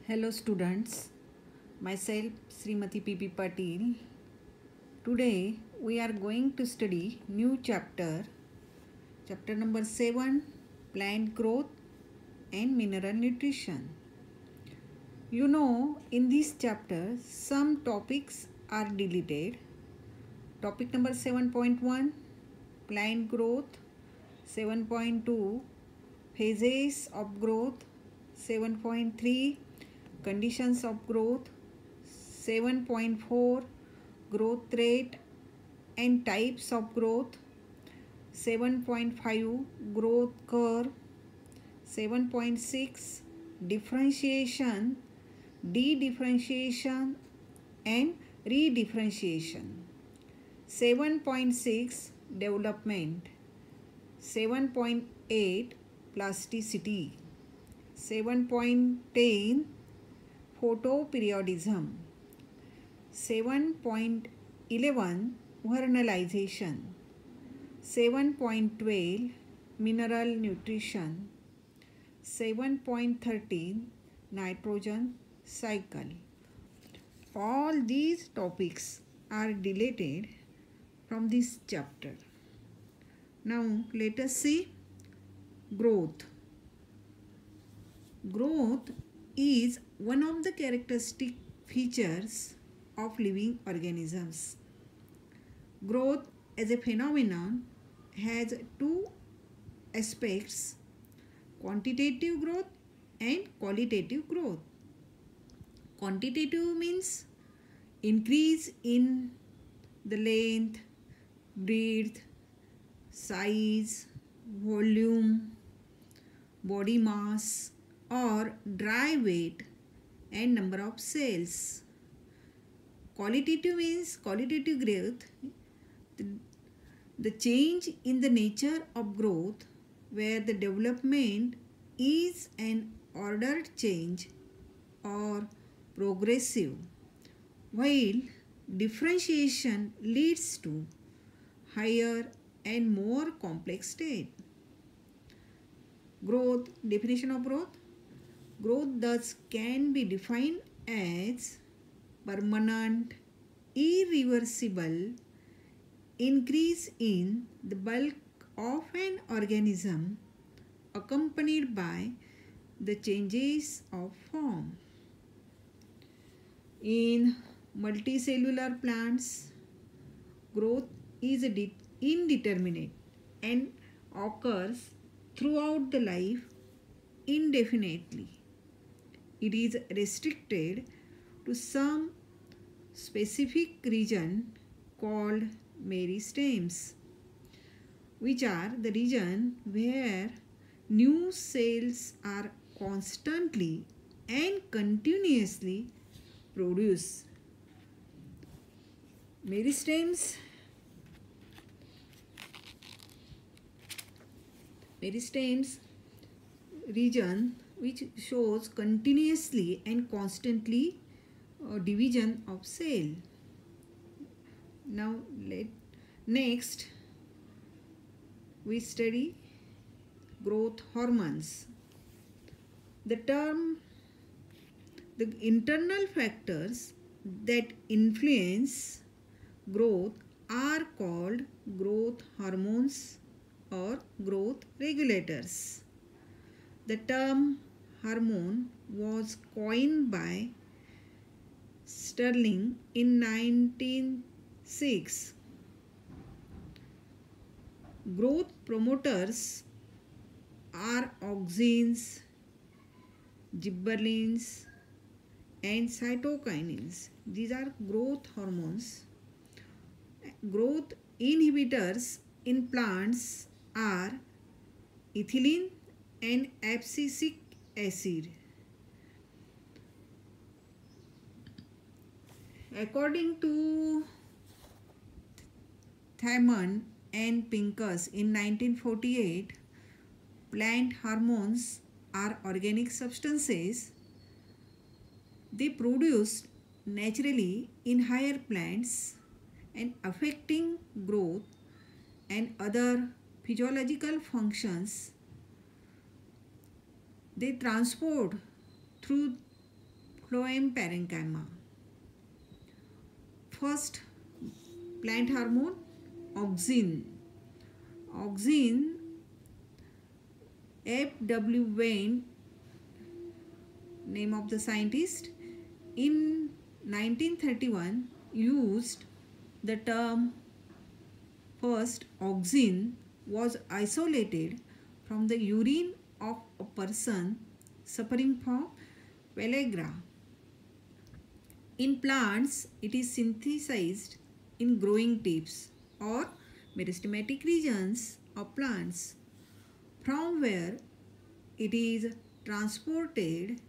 Hello students, myself Srimati P.P. Patil. Today we are going to study new chapter number 7, plant growth and mineral nutrition. You know, in this chapter some topics are deleted. Topic number 7.1, plant growth, 7.2, phases of growth, 7.3, conditions of growth, 7.4, growth rate and types of growth, 7.5, growth curve, 7.6, differentiation, de-differentiation and redifferentiation, 7.6, development, 7.8, plasticity, 7.10, photoperiodism, 7.11, vernalization, 7.12, mineral nutrition, 7.13, nitrogen cycle. All these topics are deleted from this chapter. Now let us see growth. Growth is one of the characteristic features of living organisms. Growth as a phenomenon has two aspects: quantitative growth and qualitative growth. Quantitative means increase in the length, breadth, size, volume, body mass or dry weight and number of cells. Qualitative means qualitative growth, the change in the nature of growth where the development is an ordered change or progressive, while differentiation leads to higher and more complex state. Growth, definition of growth. Growth thus can be defined as permanent, irreversible increase in the bulk of an organism accompanied by the changes of form. In multicellular plants, growth is indeterminate and occurs throughout the life indefinitely. It is restricted to some specific region called meristems, which are the region where new cells are constantly and continuously produced. Meristems region which shows continuously and constantly division of cell. Now next we study growth hormones. The internal factors that influence growth are called growth hormones or growth regulators. The term hormone was coined by Sterling in 1906. Growth promoters are auxins, gibberellins and cytokinins. These are growth hormones. Growth inhibitors in plants are ethylene and abscisic acid. According to Thamman and Pincus in 1948, plant hormones are organic substances they produced naturally in higher plants and affecting growth and other physiological functions. They transport through phloem parenchyma. First plant hormone, auxin. Auxin, F.W. Wain, name of the scientist, in 1931 used the term. First, auxin was isolated from the urine of a person suffering from pellagra. In plants, it is synthesized in growing tips or meristematic regions of plants, from where it is transported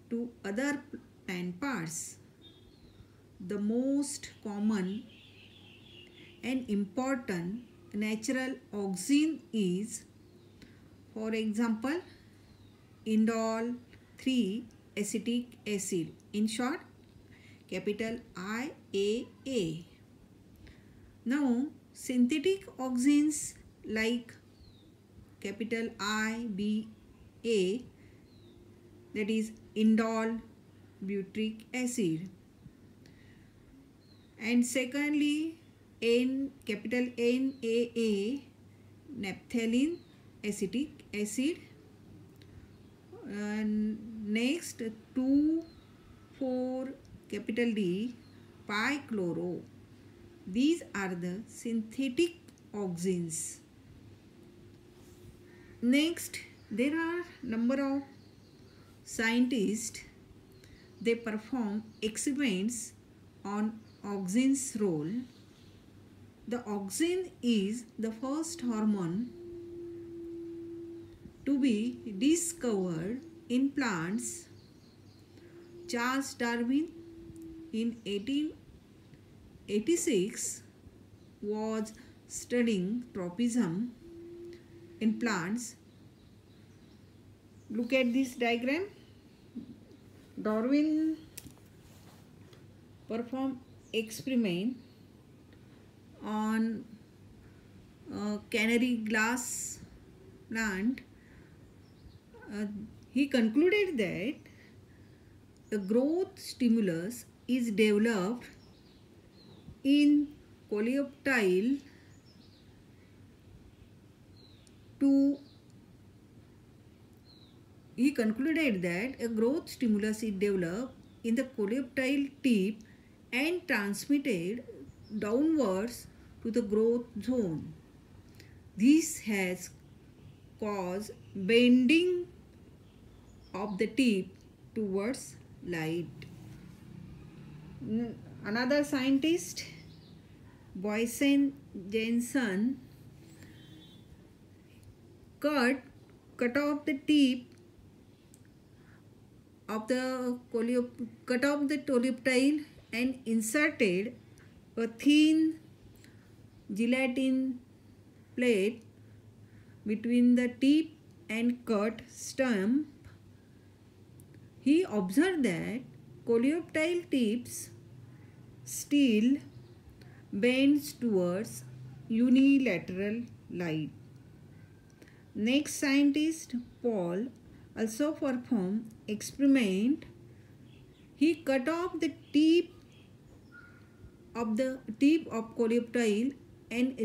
to other plant parts. The most common and important natural auxin is, for example, indole 3 acetic acid, in short, capital IAA. Now, synthetic auxins like capital IBA, that is indole butyric acid, and secondly capital NAA, naphthalene acetic acid, and next 2,4 capital D pichloro. These are the synthetic auxins. Next, there are number of scientists, they perform experiments on auxin's role. The auxin is the first hormone to be discovered in plants. Charles Darwin in 1886 was studying tropism in plants. Look at this diagram. Darwin performed experiment on canary glass plant. He concluded that a growth stimulus is developed in coleoptile to he concluded that a growth stimulus is developed in the coleoptile tip and transmitted downwards to the growth zone. This has caused bending of the tip towards light. Another scientist, Boysen Jensen, cut off the tip of the coleoptile and inserted a thin gelatin plate between the tip and cut stump. He observed that coleoptile tips still bends towards unilateral light. Next scientist, Paul, also performed experiment. He cut off the tip of coleoptile and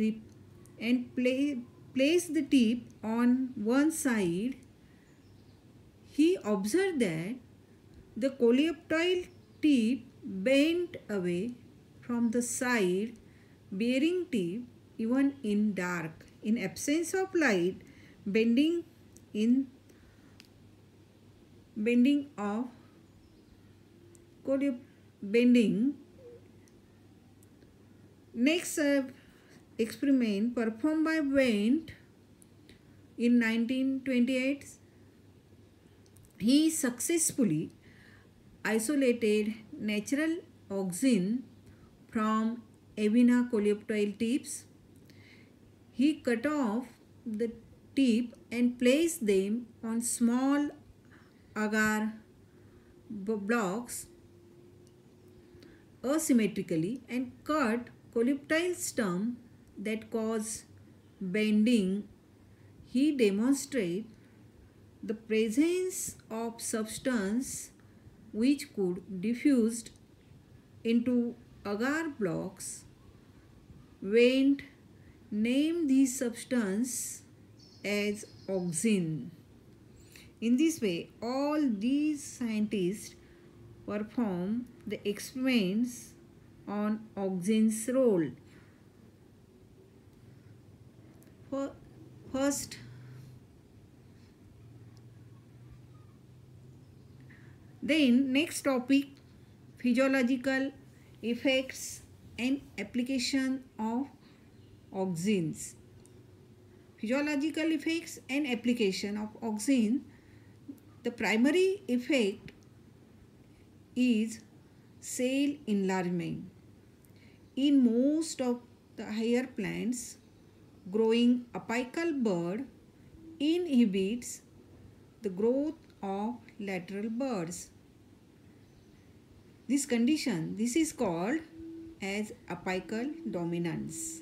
placed the tip on one side. He observed that the coleoptile tip bent away from the side bearing tip even in dark. In absence of light, bending of bending. Next experiment performed by Wain in 1928. He successfully isolated natural auxin from Avena coleoptile tips. He cut off the tip and placed them on small agar blocks asymmetrically and cut coleoptile stump that cause bending. He demonstrated the presence of substance which could diffused into agar blocks. Wendt named this substance as oxine. In this way, all these scientists perform the experiments on oxine's role. First, then next topic, physiological effects and application of auxins. Physiological effects and application of auxin. The primary effect is cell enlargement. In most of the higher plants, growing apical bud inhibits the growth of lateral buds. This condition, this is called as apical dominance.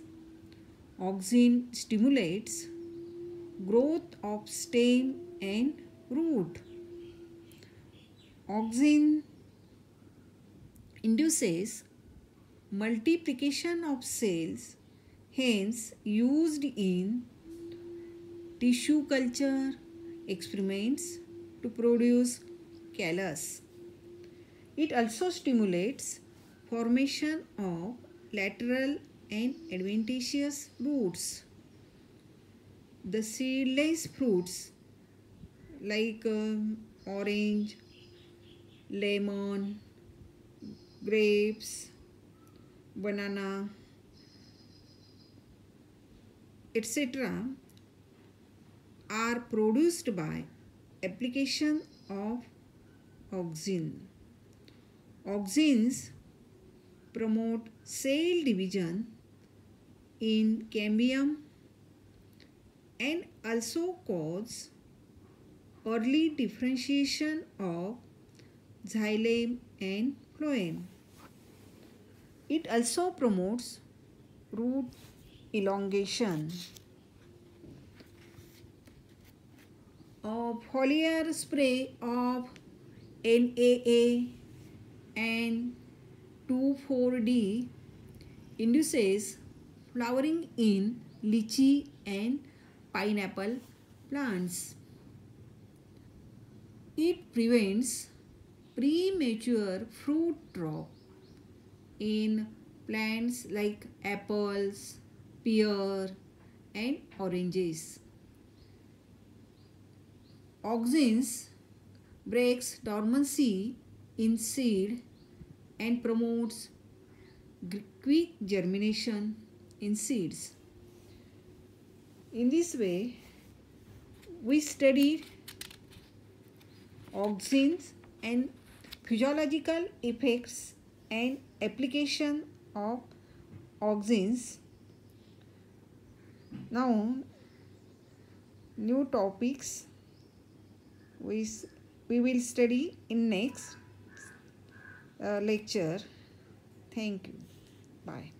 Auxin stimulates growth of stem and root. Auxin induces multiplication of cells, hence used in tissue culture experiments to produce callus. It also stimulates formation of lateral and adventitious roots. The seedless fruits like orange, lemon, grapes, banana, etc. are produced by application of auxin. Auxins promote cell division in cambium and also cause early differentiation of xylem and phloem. It also promotes root elongation. A foliar spray of NAA and 2,4-D induces flowering in lychee and pineapple plants. It prevents premature fruit drop in plants like apples, pear and oranges. Auxins breaks dormancy in seed and promotes quick germination in seeds. In this way, we studied auxins and physiological effects and application of auxins. Now, new topics we will study in next lecture. Thank you. Bye.